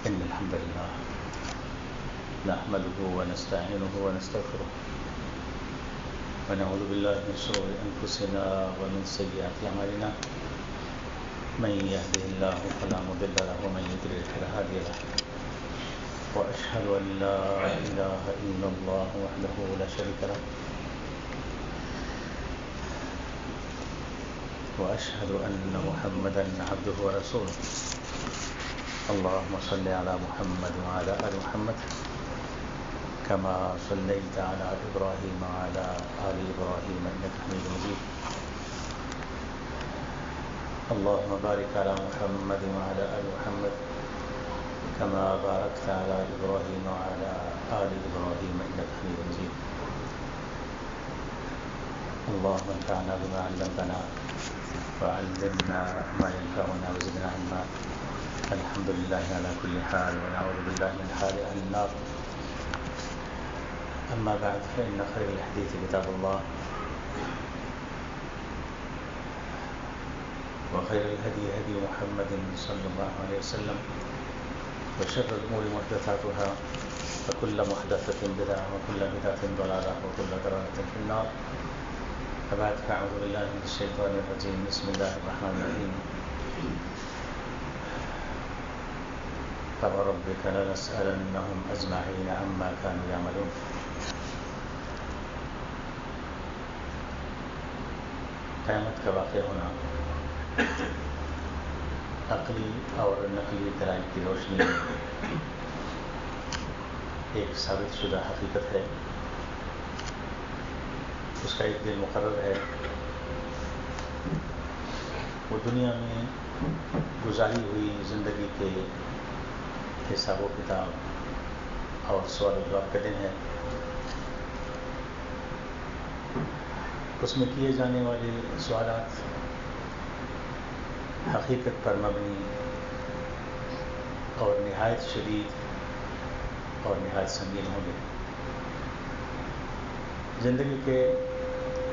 إن الحمد لله نحمده ونستعينه ونستغفره ونعوذ بالله من شرور أنفسنا ومن سيئات أعمالنا من يهده الله فلا مضل له ومن يضلل فلا هادي له وأشهد أن لا إله إلا الله وحده لا شريك له وأشهد أن محمدا عبده ورسوله اللهم صل على محمد وعلى آل محمد كما صليت على إبراهيم وعلى آل إبراهيم إنك حميد مجيد اللهم بارك على محمد وعلى آل محمد كما باركت على إبراهيم وعلى آل إبراهيم إنك حميد مجيد اللهم انفعنا بما علمتنا وعلمنا ما ينفعنا وزدنا علما الحمد لله على كل حال ونعوذ بالله من حال أهل النار أما بعد فإن خير الحديث كتاب الله وخير الهدي هدي محمد صلى الله عليه وسلم وشر الأمور محدثاتها وكل محدثة بدعة وكل بدعة ضلالة وكل ضلالة في النار فبعد فأعوذ بالله من الشيطان الرجيم بسم الله الرحمن الرحيم فوربك لنسألنهم أجمعين عما كانوا يعملون قیامت کا واقع ہونا عقلی اور نقلی دلائل کی روشنی میں ایک ثابت شدہ حقیقت ہے. اس کا ایک دن مقرر ہے. وہ دنیا میں گزاری ہوئی زندگی کے حساب و کتاب اور سوال و جواب کا دن ہے. اس میں کیے جانے والے سوالات حقیقت پر مبنی اور نہایت شدید اور نہایت سنگین ہوں گے. زندگی کے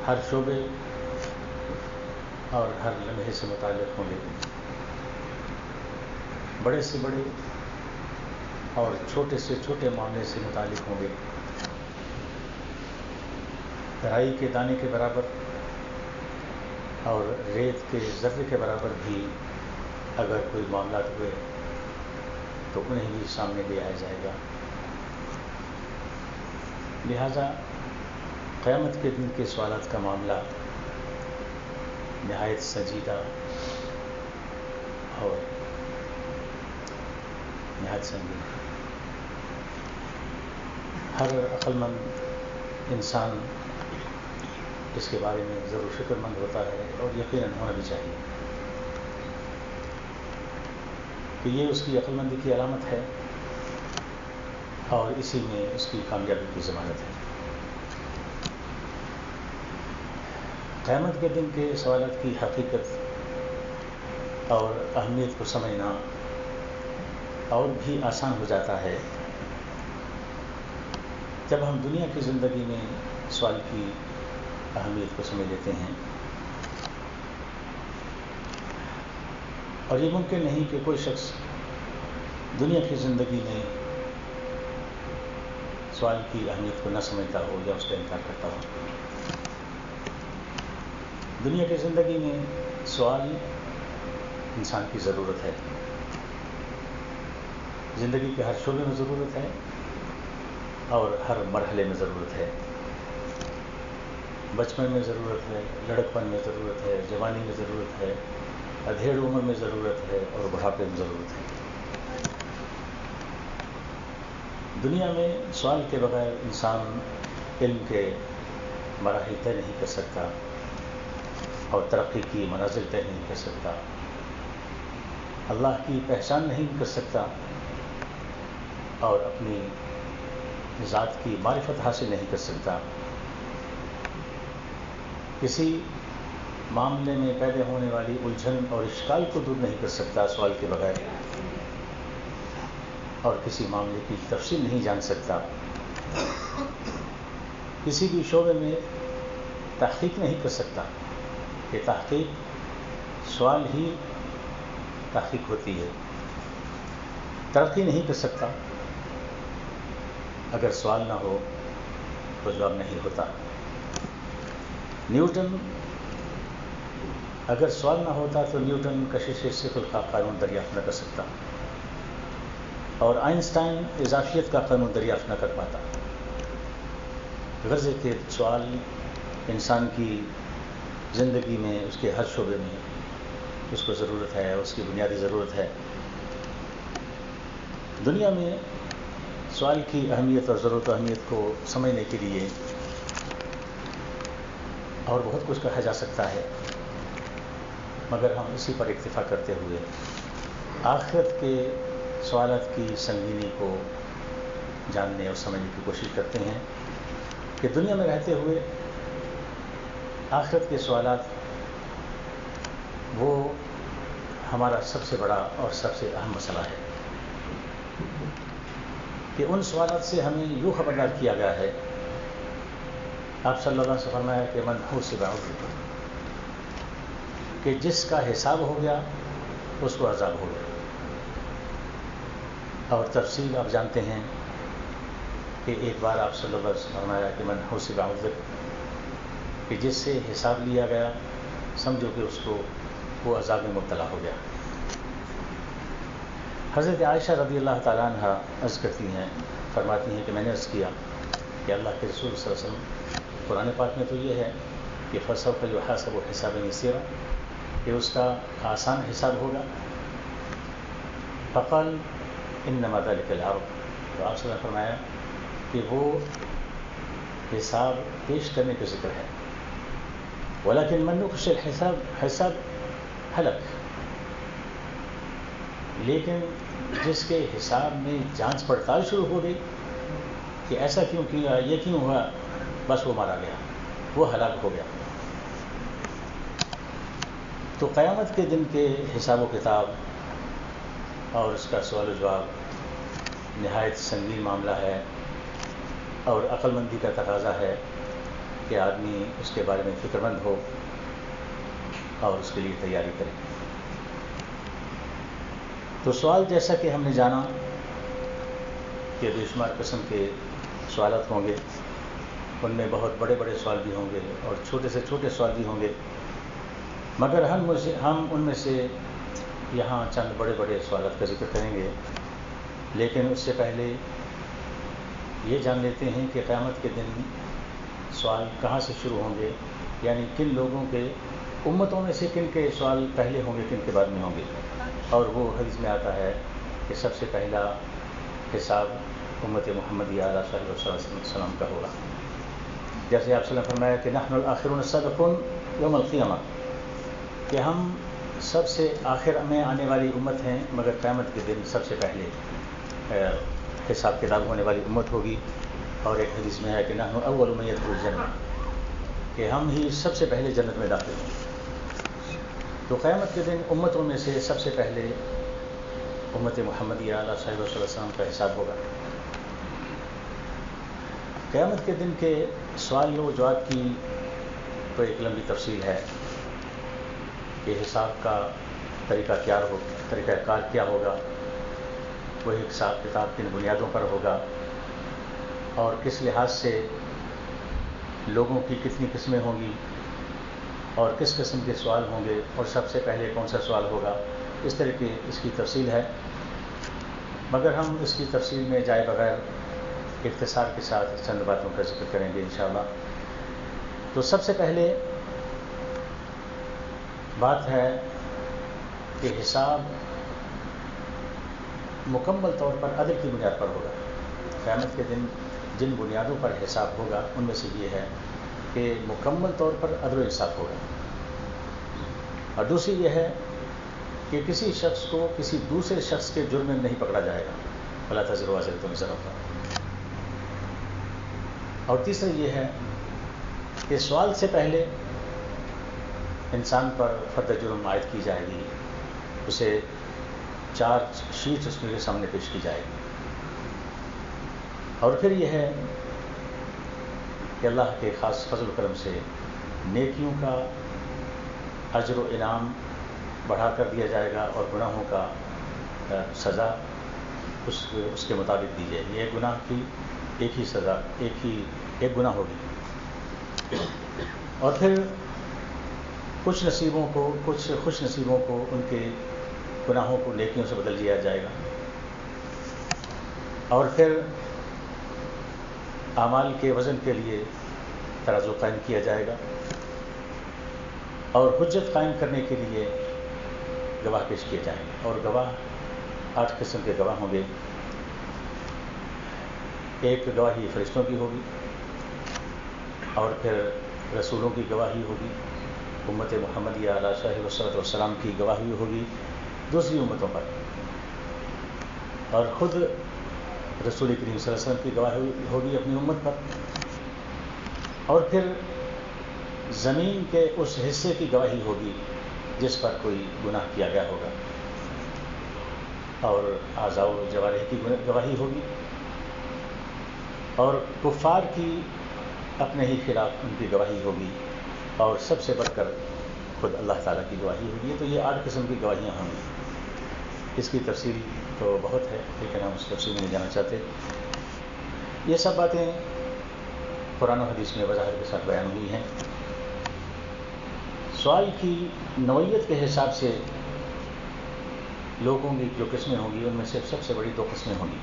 ہر شعبے اور ہر لمحے سے متعلق ہوں گے. بڑے سے بڑے اور چھوٹے سے چھوٹے معاملے سے متعلق ہوں گے. رائی کے دانے کے برابر اور ریت کے ذرے کے برابر بھی اگر کوئی معاملات ہوئے تو انہیں بھی سامنے لے آیا جائے گا. لہذا قیامت کے دن کے سوالات کا معاملہ نہایت سنجیدہ اور نہایت سنگین. ہر عقل مند انسان اس کے بارے میں ضرور فکر مند ہوتا ہے اور یقیناً ہونا بھی چاہیے کہ یہ اس کی عقل مندی کی علامت ہے اور اسی میں اس کی کامیابی کی ضمانت ہے. قیامت کے دن کے سوالات کی حقیقت اور اہمیت کو سمجھنا اور بھی آسان ہو جاتا ہے جب ہم دنیا کی زندگی میں سوال کی اہمیت کو سمجھ لیتے ہیں. اور یہ ممکن نہیں کہ کوئی شخص دنیا کی زندگی میں سوال کی اہمیت کو نہ سمجھتا ہو یا اس کا انکار کرتا ہو. دنیا کی زندگی میں سوال انسان کی ضرورت ہے. زندگی کے ہر شعبے میں ضرورت ہے اور ہر مرحلے میں ضرورت ہے. بچپن میں ضرورت ہے، لڑکپن میں ضرورت ہے، جوانی میں ضرورت ہے، ادھیڑ عمر میں ضرورت ہے اور بڑھاپے میں ضرورت ہے. دنیا میں سوال کے بغیر انسان علم کے مراحل طے نہیں کر سکتا اور ترقی کی منازل طے نہیں کر سکتا. اللہ کی پہچان نہیں کر سکتا اور اپنی ذات کی معرفت حاصل نہیں کر سکتا. کسی معاملے میں پیدا ہونے والی الجھن اور اشکال کو دور نہیں کر سکتا سوال کے بغیر اور کسی معاملے کی تفصیل نہیں جان سکتا. کسی بھی شعبے میں تحقیق نہیں کر سکتا کہ تحقیق سوال ہی تحقیق ہوتی ہے. ترقی نہیں کر سکتا. اگر سوال نہ ہو تو جواب نہیں ہوتا. نیوٹن، اگر سوال نہ ہوتا تو نیوٹن کشش ثقل کا قانون دریافت نہ کر سکتا، اور آئنسٹائن اضافیت کا قانون دریافت نہ کر پاتا. غرض کہ سوال انسان کی زندگی میں، اس کے ہر شعبے میں اس کو ضرورت ہے، اس کی بنیادی ضرورت ہے. دنیا میں سوال کی اہمیت اور ضرورت و اہمیت کو سمجھنے کے لیے اور بہت کچھ کہا جا سکتا ہے، مگر ہم اسی پر اکتفا کرتے ہوئے آخرت کے سوالات کی سنگینی کو جاننے اور سمجھنے کی کوشش کرتے ہیں کہ دنیا میں رہتے ہوئے آخرت کے سوالات وہ ہمارا سب سے بڑا اور سب سے اہم مسئلہ ہے، کہ ان سوالات سے ہمیں یوں خبردار کیا گیا ہے. آپ صلی اللہ علیہ وسلم نے فرمایا کہ من حوسب عذب، کہ جس کا حساب ہو گیا اس کو عذاب ہو گیا. اور تفصیل آپ جانتے ہیں کہ ایک بار آپ صلی اللہ علیہ وسلم نے فرمایا کہ من حوسب عذب، کہ جس سے حساب لیا گیا سمجھو کہ اس کو وہ عذاب میں مبتلا ہو گیا. حضرت عائشہ رضی اللہ تعالیٰ عنہ عرض کرتی ہیں، فرماتی ہیں کہ میں نے عرض کیا کہ اللہ کے رسول صلی اللہ علیہ وسلم، قرآن پاک میں تو یہ ہے کہ فسوف یحاسب حسابا یسیرا، کہ اس کا آسان حساب ہوگا. فقال انما ذلک العرض، تو آپ صلی اللہ علیہ وسلم نے فرمایا کہ وہ حساب پیش کرنے کا ذکر ہے. ولیکن من نقش الحساب ہلک، لیکن جس کے حساب میں جانچ پڑتال شروع ہو گئی کہ ایسا کیوں کیا، یہ کیوں ہوا، بس وہ مارا گیا، وہ ہلاک ہو گیا. تو قیامت کے دن کے حساب و کتاب اور اس کا سوال و جواب نہایت سنگین معاملہ ہے، اور عقل مندی کا تقاضا ہے کہ آدمی اس کے بارے میں فکر مند ہو اور اس کے لیے تیاری کرے. تو سوال جیسا کہ ہم نے جانا کہ بے شمار قسم کے سوالات ہوں گے، ان میں بہت بڑے بڑے سوال بھی ہوں گے اور چھوٹے سے چھوٹے سوال بھی ہوں گے، مگر ہم ان میں سے یہاں چند بڑے بڑے سوالات کا ذکر کریں گے. لیکن اس سے پہلے یہ جان لیتے ہیں کہ قیامت کے دن سوال کہاں سے شروع ہوں گے، یعنی کن لوگوں کے، امتوں میں سے کن کے سوال پہلے ہوں گے، کن کے بعد میں ہوں گے. اور وہ حدیث میں آتا ہے کہ سب سے پہلا حساب امت محمدیہ صلی اللہ علیہ وسلم کا ہوگا. جیسے آپ صلی اللہ علیہ وسلم نے فرمایا کہ نحن الاخرون السابقون یوم القیامہ، کہ ہم سب سے آخر میں آنے والی امت ہیں، مگر قیامت کے دن سب سے پہلے حساب کتاب ہونے والی امت ہوگی. اور ایک حدیث میں ہے کہ نحن اول من يدخل الجنہ، کہ ہم ہی سب سے پہلے جنت میں داخل ہوں. تو قیامت کے دن امتوں میں سے سب سے پہلے امت محمدیہ صلی اللہ علیہ وسلم کا حساب ہوگا. قیامت کے دن کے سوال و جواب کی تو ایک لمبی تفصیل ہے کہ حساب کا طریقہ کار کیا ہوگا، وہ حساب کتاب کن بنیادوں پر ہوگا، اور کس لحاظ سے لوگوں کی کتنی قسمیں ہوں گی، اور کس قسم کے سوال ہوں گے، اور سب سے پہلے کون سا سوال ہوگا. اس طرح کی اس کی تفصیل ہے، مگر ہم اس کی تفصیل میں جائے بغیر اختصار کے ساتھ چند باتوں کا ذکر کریں گے انشاءاللہ. تو سب سے پہلے بات ہے کہ حساب مکمل طور پر عدل کی بنیاد پر ہوگا. قیامت کے دن جن بنیادوں پر حساب ہوگا ان میں سے یہ ہے کہ مکمل طور پر عدل و انصاف ہوگا، اور دوسری یہ ہے کہ کسی شخص کو کسی دوسرے شخص کے جرم میں نہیں پکڑا جائے گا، ولا تزر وازرۃ وزر اخرى. اور تیسرا یہ ہے کہ سوال سے پہلے انسان پر فرد جرم عائد کی جائے گی، اسے 4 شیٹس اس کے سامنے پیش کی جائے گی. اور پھر یہ ہے کہ اللہ کے خاص فضل و کرم سے نیکیوں کا اجر و انعام بڑھا کر دیا جائے گا، اور گناہوں کا سزا اس کے مطابق دی جائے گی. ایک گناہ کی ایک ہی سزا، ایک گناہ ہوگی. اور پھر کچھ خوش نصیبوں کو ان کے گناہوں کو نیکیوں سے بدل دیا جائے گا. اور پھر اعمال کے وزن کے لیے ترازو قائم کیا جائے گا، اور حجت قائم کرنے کے لیے گواہ پیش کیے جائیں گے. اور گواہ 8 قسم کے گواہ ہوں گے. ایک گواہی فرشتوں کی ہوگی، اور پھر رسولوں کی گواہی ہوگی، امت محمدیہ علیہ شاہ وصلۃ والسلام کی گواہی ہوگی دوسری امتوں پر، اور خود رسول کریم صلی اللہ علیہ وسلم کی گواہی ہوگی اپنی امت پر. اور پھر زمین کے اس حصے کی گواہی ہوگی جس پر کوئی گناہ کیا گیا ہوگا، اور اعضاء و جوارح کی گواہی ہوگی، اور کفار کی اپنے ہی خلاف ان کی گواہی ہوگی، اور سب سے بڑھ کر خود اللہ تعالیٰ کی گواہی ہوگی. تو یہ 8 قسم کی گواہیاں ہوں گی. اس کی تفصیل تو بہت ہے، لیکن ہم اس تفصیل میں نہیں جانا چاہتے. یہ سب باتیں قرآن و حدیث میں وضاحت کے ساتھ بیان ہوئی ہیں. سوال کی نوعیت کے حساب سے لوگوں کی جو قسمیں ہوں گی ان میں سے سب سے بڑی 2 قسمیں ہوں گی.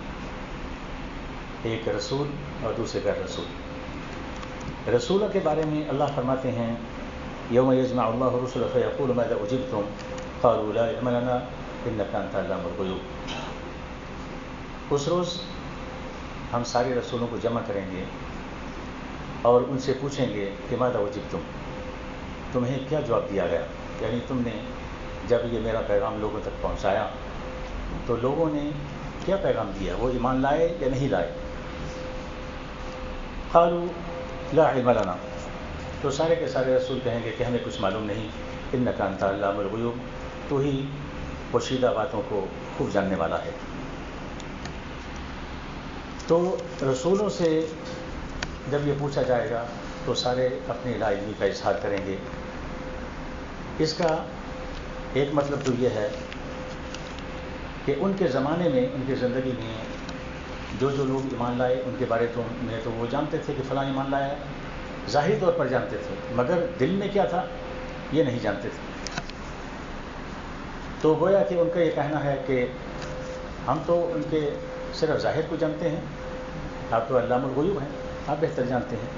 ایک رسول اور دوسرے غیر رسول. رسولوں کے بارے میں اللہ فرماتے ہیں یوم یجمع اللہ الرسل فیقول ماذا اجبتم قالوا لا علم لنا انک انت علام الغیوب. اس روز ہم سارے رسولوں کو جمع کریں گے اور ان سے پوچھیں گے کہ ماذا اجبتم، تمہیں کیا جواب دیا گیا، یعنی تم نے جب یہ میرا پیغام لوگوں تک پہنچایا تو لوگوں نے کیا پیغام دیا، وہ ایمان لائے یا نہیں لائے. قالوا لا علم لنا، تو سارے کے سارے رسول کہیں گے کہ ہمیں کچھ معلوم نہیں. انک انت علام الغیوب، تو ہی پوشیدہ باتوں کو خوب جاننے والا ہے. تو رسولوں سے جب یہ پوچھا جائے گا تو سارے اپنی لا علمی کا اظہار کریں گے. اس کا ایک مطلب تو یہ ہے کہ ان کے زمانے میں، ان کی زندگی میں جو لوگ ایمان لائے ان کے بارے میں تو وہ جانتے تھے کہ فلاں ایمان لایا ہے، ظاہری طور پر جانتے تھے، مگر دل میں کیا تھا یہ نہیں جانتے تھے. تو گویا کہ ان کا یہ کہنا ہے کہ ہم تو ان کے صرف ظاہر کو جانتے ہیں، آپ تو علام الغیوب ہیں، آپ بہتر جانتے ہیں.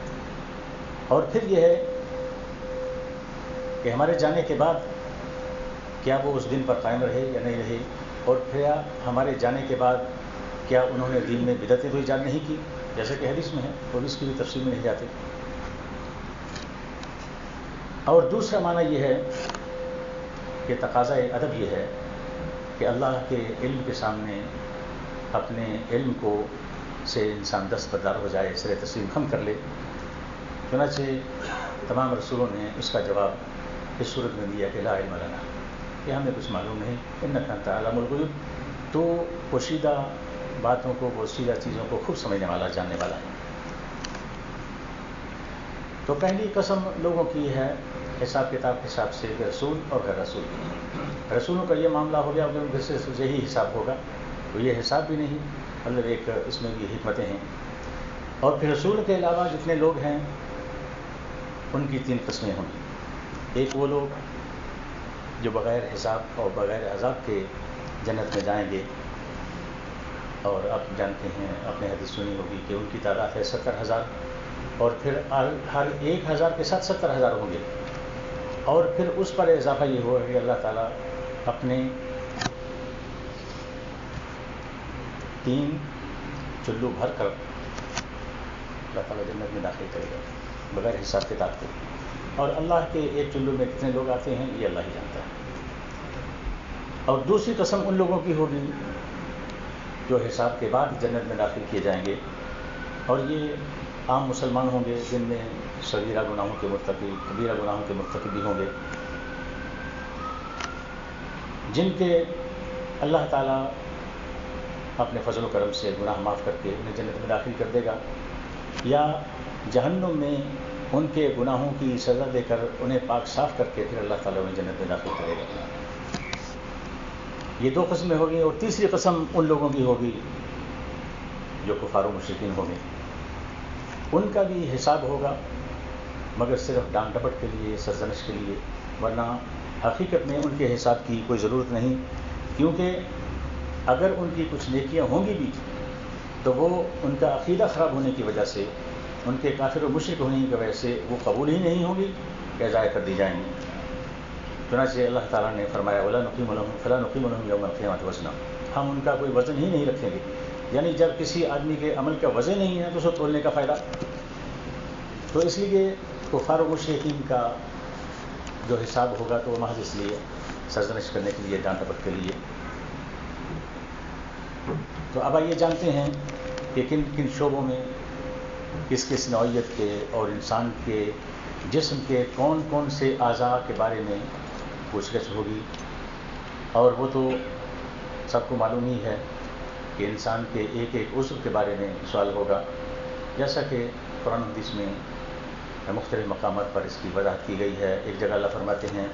اور پھر یہ ہے کہ ہمارے جانے کے بعد کیا وہ اس دن پر قائم رہے یا نہیں رہے، اور پھر ہمارے جانے کے بعد کیا انہوں نے دین میں بدعتیں تو ایجاد نہیں کی جیسے کہ حدیث میں ہے، وہ بھی اس کی بھی تفصیل میں نہیں جاتے. اور دوسرا معنی یہ ہے کہ تقاضۂ ادب یہ ہے کہ اللہ کے علم کے سامنے اپنے علم کو سے انسان دستبردار ہو جائے، سر تسلیم خم کر لے. چنانچہ تمام رسولوں نے اس کا جواب اس صورت میں دیا کہ لا علم لنا، کہ ہمیں کچھ معلوم نہیں. انک انت علام الغیوب، تو پوشیدہ باتوں کو، پوشیدہ چیزوں کو خوب سمجھنے والا، جاننے والا ہے. تو پہلی قسم لوگوں کی ہے حساب کتاب کے حساب سے کہ رسول اور غیر رسول. رسولوں کا یہ معاملہ ہو گیا کہ ان کے صرف یہی حساب ہوگا، تو یہ حساب بھی نہیں، مطلب ایک اس میں بھی حکمتیں ہیں. اور پھر رسول کے علاوہ جتنے لوگ ہیں ان کی 3 قسمیں ہوں گی. ایک وہ لوگ جو بغیر حساب اور بغیر عذاب کے جنت میں جائیں گے، اور آپ جانتے ہیں، آپ نے حدیث سنی ہوگی کہ ان کی تعداد ہے 70,000، اور پھر ہر 1,000 کے ساتھ 70,000 ہوں گے. اور پھر اس پر اضافہ یہ ہوا کہ اللہ تعالیٰ اپنے 3 چلو بھر کر اللہ تعالیٰ جنت میں داخل کرے گا بغیر حساب کتاب کے. اور اللہ کے ایک چلو میں کتنے لوگ آتے ہیں یہ اللہ ہی جانتا ہے. اور دوسری قسم ان لوگوں کی ہوگی جو حساب کے بعد جنت میں داخل کیے جائیں گے، اور یہ عام مسلمان ہوں گے جن میں صغیرہ گناہوں کے مرتکب، کبیرہ گناہوں کے مرتکب بھی ہوں گے، جن کے اللہ تعالیٰ اپنے فضل و کرم سے گناہ معاف کر کے انہیں جنت میں داخل کر دے گا، یا جہنم میں ان کے گناہوں کی سزا دے کر انہیں پاک صاف کر کے پھر اللہ تعالیٰ انہیں جنت میں داخل کرے گا. یہ دو قسمیں ہوگی، اور تیسری قسم ان لوگوں کی ہوگی جو کفار و مشرکین ہوں گے، ان کا بھی حساب ہوگا، مگر صرف ڈانٹ ڈپٹ کے لیے، سرزنش کے لیے، ورنہ حقیقت میں ان کے حساب کی کوئی ضرورت نہیں، کیونکہ اگر ان کی کچھ نیکیاں ہوں گی بھی تو وہ ان کا عقیدہ خراب ہونے کی وجہ سے، ان کے کافر و مشرک ہونے کی وجہ سے وہ قبول ہی نہیں ہوں گی کہ ضائع کر دی جائیں گی۔ چنانچہ اللہ تعالیٰ نے فرمایا وَلَا نُقِيمُ لَهُمْ فَلَا نُقِيمُ لَهُمْ يَوْمَ الْقِيَامَةِ وَزْنًا، ہم ان کا کوئی وزن ہی نہیں رکھیں گے، یعنی جب کسی آدمی کے عمل کا وزن نہیں ہے تو اس کو تولنے کا فائدہ۔ تو اس لیے کفار و مشرکین کا جو حساب ہوگا تو وہ محض اس لیے سرزنش کرنے کے لیے، ڈانٹ ڈپٹ کے لیے۔ تو اب آئیے جانتے ہیں کہ کن کن شعبوں میں کس کس نوعیت کے اور انسان کے جسم کے کون کون سے اعضاء کے بارے میں پوچھ گچھ ہوگی۔ اور وہ تو سب کو معلوم ہی ہے کہ انسان کے ایک ایک عضو کے بارے میں سوال ہوگا، جیسا کہ قرآن حدیث میں مختلف مقامات پر اس کی وضاحت کی گئی ہے۔ ایک جگہ اللہ فرماتے ہیں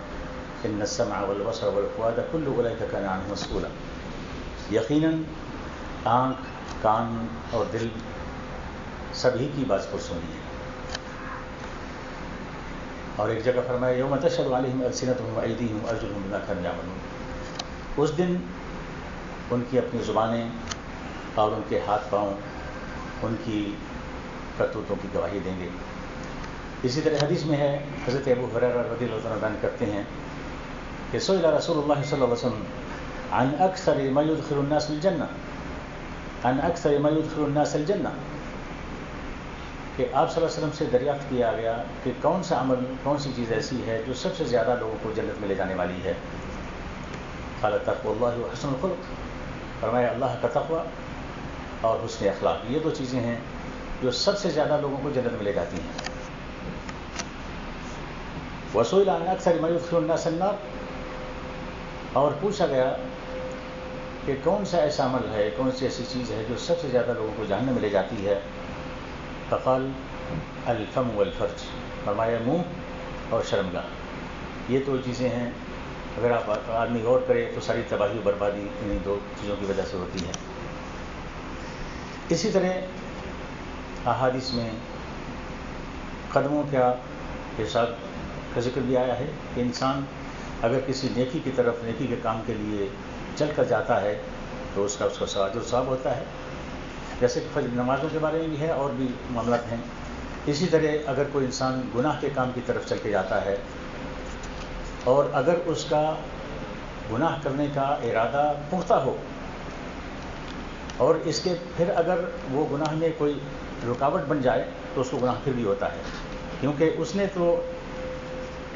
ان السمع والبصر والفؤاد كل اولئک کان عنہ مسئولا، یقیناً آنکھ، کان اور دل سبھی کی بات پرسنی ہے۔ اور ایک جگہ فرمایا یوم تشہد علیہم السنتہم وایدیہم وارجلہم بما کانوا یعملون، اس دن ان کی اپنی زبانیں اور ان کے ہاتھ پاؤں ان کی کرتوتوں کی گواہی دیں گے۔ اسی طرح حدیث میں ہے، حضرت ابو ہریرہ رضی اللہ عنہ بیان کرتے ہیں کہ سئل رسول اللہ صلی اللہ علیہ وسلم عن اکثر ما يدخل الناس الجنہ، عن اکثر ما يدخل الناس الجنہ، کہ آپ صلی اللہ علیہ وسلم سے دریافت کیا گیا کہ کون سا عمل، کون سی چیز ایسی ہے جو سب سے زیادہ لوگوں کو جنت میں لے جانے والی ہے۔ قال تقوی اللہ وحسن الخلق، فرمایا اللہ کا تقوی اور حسن اخلاق، یہ دو چیزیں ہیں جو سب سے زیادہ لوگوں کو جنت میں لے جاتی ہیں۔ وسئل عن اکثر ما يدخل الناس النار، اور پوچھا گیا کہ کون سا ایسا عمل ہے، کون سی ایسی چیز ہے جو سب سے زیادہ لوگوں کو جہنم میں لے جاتی ہے۔ فقال الفم والفرج، فرمایا منہ اور شرمگاہ، یہ دو چیزیں ہیں، اگر آپ آدمی غور کرے تو ساری تباہی و بربادی انہیں دو چیزوں کی وجہ سے ہوتی ہے۔ اسی طرح احادیث میں قدموں کا حساب کا ذکر بھی آیا ہے کہ انسان اگر کسی نیکی کی طرف، نیکی کے کام کے لیے چل کر جاتا ہے تو اس کا اجر و ثواب ہوتا ہے، جیسے کہ فجر نمازوں کے بارے میں بھی ہے اور بھی معاملات ہیں۔ اسی طرح اگر کوئی انسان گناہ کے کام کی طرف چل کے جاتا ہے اور اگر اس کا گناہ کرنے کا ارادہ پختہ ہو، اور اس کے پھر اگر وہ گناہ میں کوئی رکاوٹ بن جائے تو اس کو گناہ پھر بھی ہوتا ہے، کیونکہ اس نے تو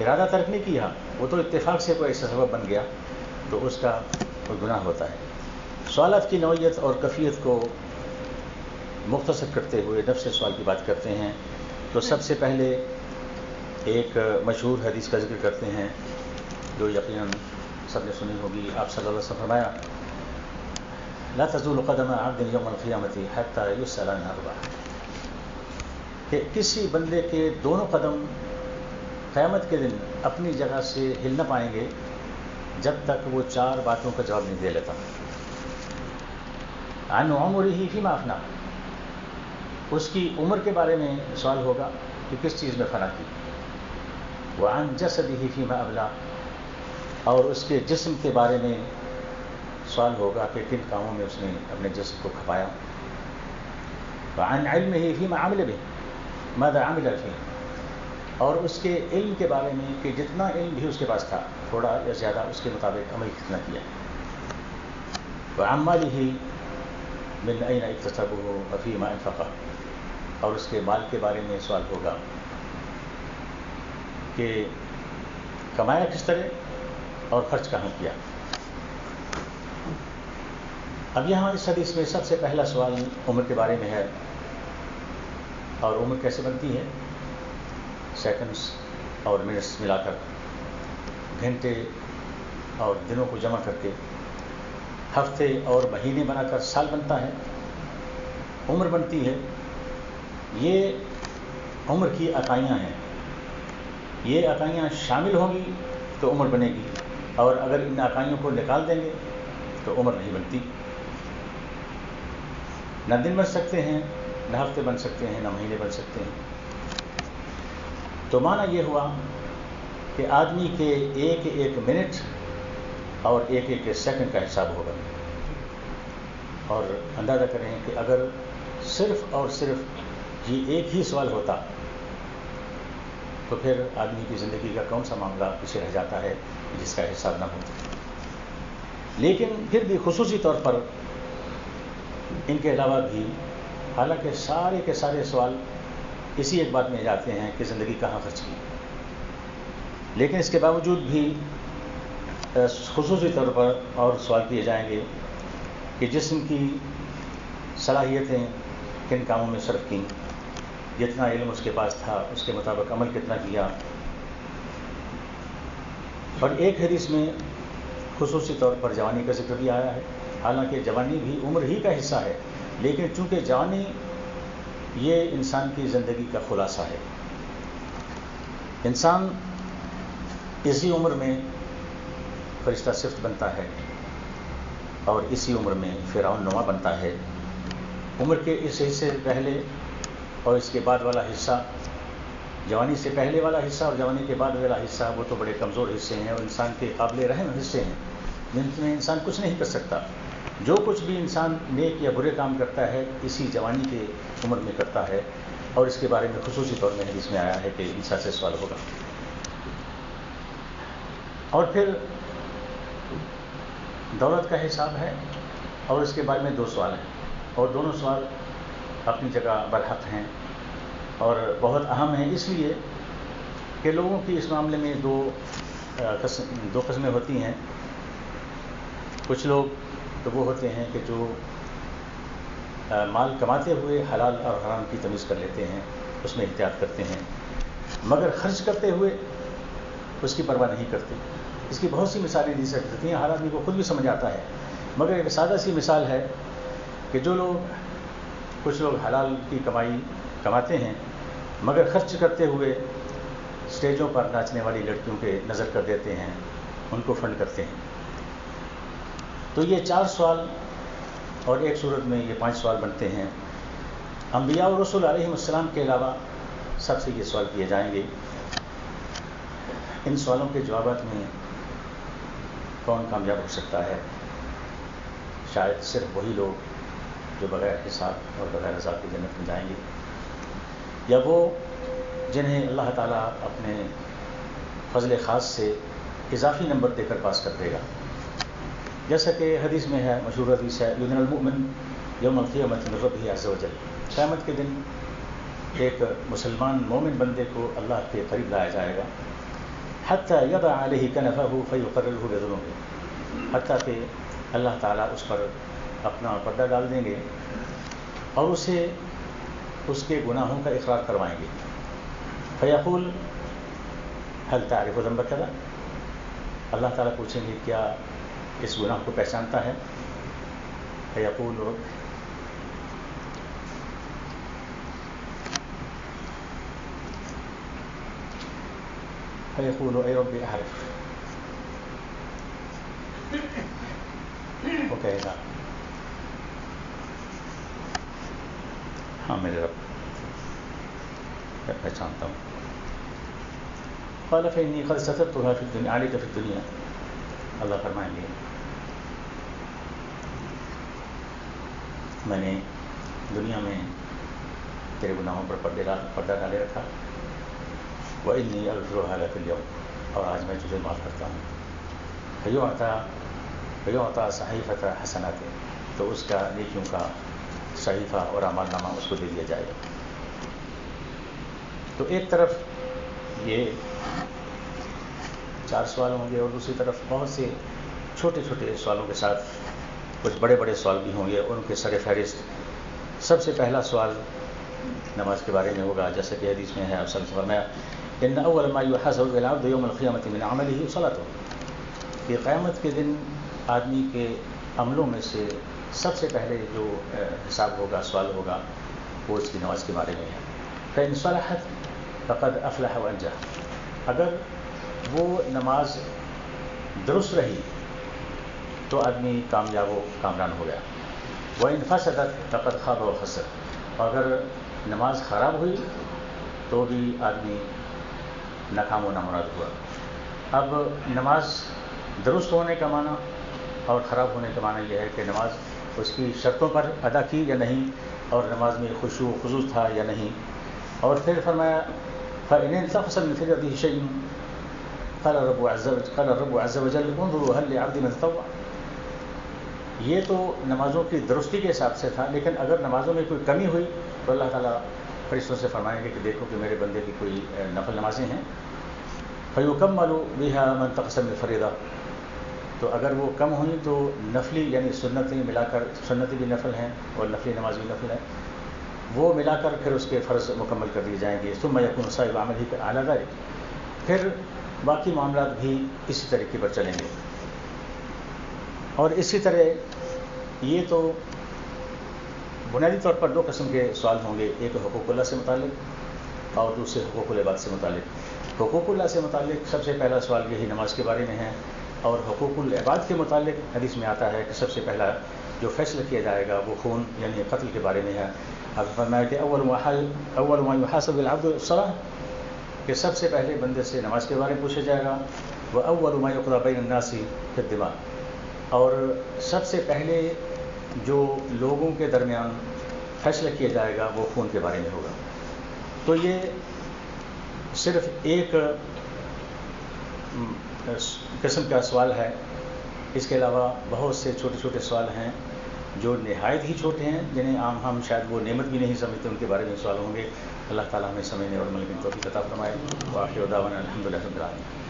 ارادہ ترک نہیں کیا، وہ تو اتفاق سے کوئی ایسا سبب بن گیا تو اس کا کوئی گناہ ہوتا ہے۔ سوالات کی نوعیت اور کیفیت کو مختصر کرتے ہوئے نفس سوال کی بات کرتے ہیں، تو سب سے پہلے ایک مشہور حدیث کا ذکر کرتے ہیں جو یقیناً سب نے سنی ہوگی۔ آپ صلی اللہ علیہ وسلم فرمایا لا تزول قدم عبد یوم القیامۃ حتی یسأل عن اربع، کہ کسی بندے کے دونوں قدم قیامت کے دن اپنی جگہ سے ہل نہ پائیں گے جب تک وہ چار باتوں کا جواب نہیں دے لیتا۔ عن عمرہ فیما افنی، اس کی عمر کے بارے میں سوال ہوگا کہ کس چیز میں فنا کی۔ وعن جسدہ فیما ابلی، اور اس کے جسم کے بارے میں سوال ہوگا کہ کن کاموں میں اس نے اپنے جسم کو کھپایا۔ وعن علمہ فیما عمل بہ ماذا عمل فیہ، اور اس کے علم کے بارے میں کہ جتنا علم بھی اس کے پاس تھا، تھوڑا یا زیادہ، اس کے مطابق عمل کتنا کیا۔ وعن مالہ من این اکتسبہ وفیما انفقہ، اور اس کے مال کے بارے میں سوال ہوگا کہ کمایا کس طرح اور خرچ کہاں کیا۔ اب یہاں اس حدیث میں سب سے پہلا سوال عمر کے بارے میں ہے، اور عمر کیسے بنتی ہے؟ سیکنڈز اور منٹس ملا کر، گھنٹے اور دنوں کو جمع کر کے، ہفتے اور مہینے بنا کر سال بنتا ہے، عمر بنتی ہے۔ یہ عمر کی اکائیاں ہیں، یہ اکائیاں شامل ہوں گی تو عمر بنے گی، اور اگر ان اکائیوں کو نکال دیں گے تو عمر نہیں بنتی. نہ دن بن سکتے ہیں، نہ ہفتے بن سکتے ہیں، نہ مہینے بن سکتے ہیں. تو معنی یہ ہوا کہ آدمی کے ایک ایک منٹ اور ایک ایک سیکنڈ کا حساب ہوگا. اور اندازہ کریں کہ اگر صرف اور صرف یہ ایک ہی سوال ہوتا تو پھر آدمی کی زندگی کا کون سا معاملہ پیچھے رہ جاتا ہے جس کا حساب نہ ہو. لیکن پھر بھی خصوصی طور پر ان کے علاوہ بھی حالانکہ سارے کے سارے سوال اسی ایک بات میں جاتے ہیں کہ زندگی کہاں خرچ کی، لیکن اس کے باوجود بھی خصوصی طور پر اور سوال کیے جائیں گے کہ جسم کی صلاحیتیں کن کاموں میں صرف کیں، جتنا علم اس کے پاس تھا اس کے مطابق عمل کتنا کیا. اور ایک حدیث میں خصوصی طور پر جوانی کا ذکر بھی آیا ہے. حالانکہ جوانی بھی عمر ہی کا حصہ ہے، لیکن چونکہ جوانی یہ انسان کی زندگی کا خلاصہ ہے. انسان اسی عمر میں فرشتہ صفت بنتا ہے اور اسی عمر میں فرعون نما بنتا ہے. عمر کے اس حصے سے پہلے اور اس کے بعد والا حصہ، جوانی سے پہلے والا حصہ اور جوانی کے بعد والا حصہ، وہ تو بڑے کمزور حصے ہیں اور انسان کے قابل رحم حصے ہیں جن میں انسان کچھ نہیں کر سکتا. جو کچھ بھی انسان نیک یا برے کام کرتا ہے اسی جوانی کے عمر میں کرتا ہے، اور اس کے بارے میں خصوصی طور میں حدیث میں آیا ہے کہ انسان سے سوال ہوگا. اور پھر دولت کا حساب ہے اور اس کے بارے میں 2 سوال ہیں، اور دونوں سوال اپنی جگہ برحق ہیں اور بہت اہم ہیں، اس لیے کہ لوگوں کی اس معاملے میں دو قسمیں ہوتی ہیں. کچھ لوگ تو وہ ہوتے ہیں کہ جو مال کماتے ہوئے حلال اور حرام کی تمیز کر لیتے ہیں، اس میں احتیاط کرتے ہیں، مگر خرچ کرتے ہوئے اس کی پرواہ نہیں کرتے. اس کی بہت سی مثالیں دی سکتی ہیں، ہر آدمی کو خود بھی سمجھ آتا ہے. مگر ایک سادہ سی مثال ہے کہ کچھ لوگ حلال کی کمائی کماتے ہیں مگر خرچ کرتے ہوئے اسٹیجوں پر ناچنے والی لڑکیوں پہ نظر کر دیتے ہیں، ان کو فنڈ کرتے ہیں. تو یہ 4 سوال اور ایک صورت میں یہ 5 سوال بنتے ہیں. انبیاء اور رسول علیہ السلام کے علاوہ سب سے یہ سوال کیے جائیں گے. ان سوالوں کے جوابات میں کون کامیاب ہو سکتا ہے؟ شاید صرف وہی لوگ جو بغیر حساب اور بغیر عذاب کی جنت میں جائیں گے، یا وہ جنہیں اللہ تعالیٰ اپنے فضل خاص سے اضافی نمبر دے کر پاس کر دے گا. جیسا کہ حدیث میں ہے، مشہور حدیث ہے، یدن المؤمن یوم القیامۃ من ربہ عز وجل. قیامت کے دن ایک مسلمان مومن بندے کو اللہ کے قریب لایا جائے گا، حتیٰ یضع علیہ کنفہ فیقررہ بذنوبہ، حتیٰ کہ اللہ تعالیٰ اس پر اپنا پردہ ڈال دیں گے اور اسے اس کے گناہوں کا اقرار کروائیں گے. فیقول هل تعرف ذنب کذا، اللہ تعالیٰ پوچھیں گے کیا اس گناہ کو پہچانتا ہے؟ فیقول اے رب اعرف، وہ کہے گا ہاں میرے رب میں پہچانتا ہوں. قال فإني قد سترتها في الدنيا عليك في الدنيا، اللہ فرمائیں گے میں نے دنیا میں تیرے گناہوں پر پردہ ڈالے رکھا. وإني أغفرها لك اليوم، اور آج میں تجھے معاف کرتا ہوں. فيعطى صحيفة حسنات، تو اس کا نیکیوں کا صحیفہ اور اعمال نامہ اس کو دے دیا جائے گا. تو ایک طرف یہ 4 سوال ہوں گے اور دوسری طرف بہت سے چھوٹے چھوٹے سوالوں کے ساتھ کچھ بڑے بڑے سوال بھی ہوں گے، اور ان کے سر فہرست سب سے پہلا سوال نماز کے بارے میں ہوگا. جیسا کہ حدیث میں ہے آپ صلی اللہ علیہ وسلم فرمایا ان اول ما يحاسب به العبد يوم القيامة من عمله صلاته، کہ قیامت کے دن آدمی کے عملوں میں سے سب سے پہلے جو حساب ہوگا، سوال ہوگا، وہ اس کی نماز کے بارے میں ہے. فإن صلحت فقد افلح وانجح، اگر وہ نماز درست رہی تو آدمی کامیاب و کامران ہو گیا. وَإِنْ فَسَدَتْ فَقَدْ خَابَ وَخَسِرَ، اور اگر نماز خراب ہوئی تو بھی آدمی ناکام و نامراد ہوا. اب نماز درست ہونے کا معنی اور خراب ہونے کا معنی یہ ہے کہ نماز اس کی شرطوں پر ادا کی یا نہیں، اور نماز میں خشوع و خضوع تھا یا نہیں. اور پھر فرمایا فَإِنْ انْتَقَصَ مِنْ فِرْيَتِهِ شَيْءٌ قال الرب عز وجل انظروا هل لعبد من تطوع. یہ تو نمازوں کی درستی کے حساب سے تھا، لیکن اگر نمازوں میں کوئی کمی ہوئی تو اللہ تعالیٰ فرشتوں سے فرمائیں گے کہ دیکھو کہ میرے بندے کی کوئی نفل نمازیں ہیں. فَيُكَمَّلُ بِهَا مَنْ تَقَصَ مِنْ الْفَرِيضَةِ، تو اگر وہ کم ہوئی تو نفلی یعنی سنتیں ملا کر، سنتیں بھی نفل ہیں اور نفلی نماز بھی نفل ہے، وہ ملا کر پھر اس کے فرض مکمل کر دیے جائیں گے. ثم يكون سائر عمله على ذلك، پھر باقی معاملات بھی اسی طریقے پر چلیں گے. اور اسی طرح یہ تو بنیادی طور پر دو قسم کے سوال ہوں گے، ایک حقوق اللہ سے متعلق اور دوسرے حقوق العباد سے متعلق. حقوق اللہ سے متعلق سب سے پہلا سوال یہی نماز کے بارے میں ہے، اور حقوق العباد کے متعلق حدیث میں آتا ہے کہ سب سے پہلا جو فیصلہ کیا جائے گا وہ خون یعنی قتل کے بارے میں ہے. اب فرمایا کہ اول ما يحاسب العبد الصلاۃ، کہ سب سے پہلے بندے سے نماز کے بارے میں پوچھا جائے گا. واول ما يقضى بين الناس في الدماء، اور سب سے پہلے جو لوگوں کے درمیان فیصلہ کیا جائے گا وہ خون کے بارے میں ہوگا. تو یہ صرف ایک قسم کا سوال ہے، اس کے علاوہ بہت سے چھوٹے چھوٹے سوال ہیں جو نہایت ہی چھوٹے ہیں، جنہیں عام ہم شاید وہ نعمت بھی نہیں سمجھتے، ان کے بارے میں سوال ہوں گے. اللہ تعالیٰ ہمیں سمجھنے اور عمل کی توفیق عطا فرمائے. وآخر دعوانا الحمدللہ رب العالمین.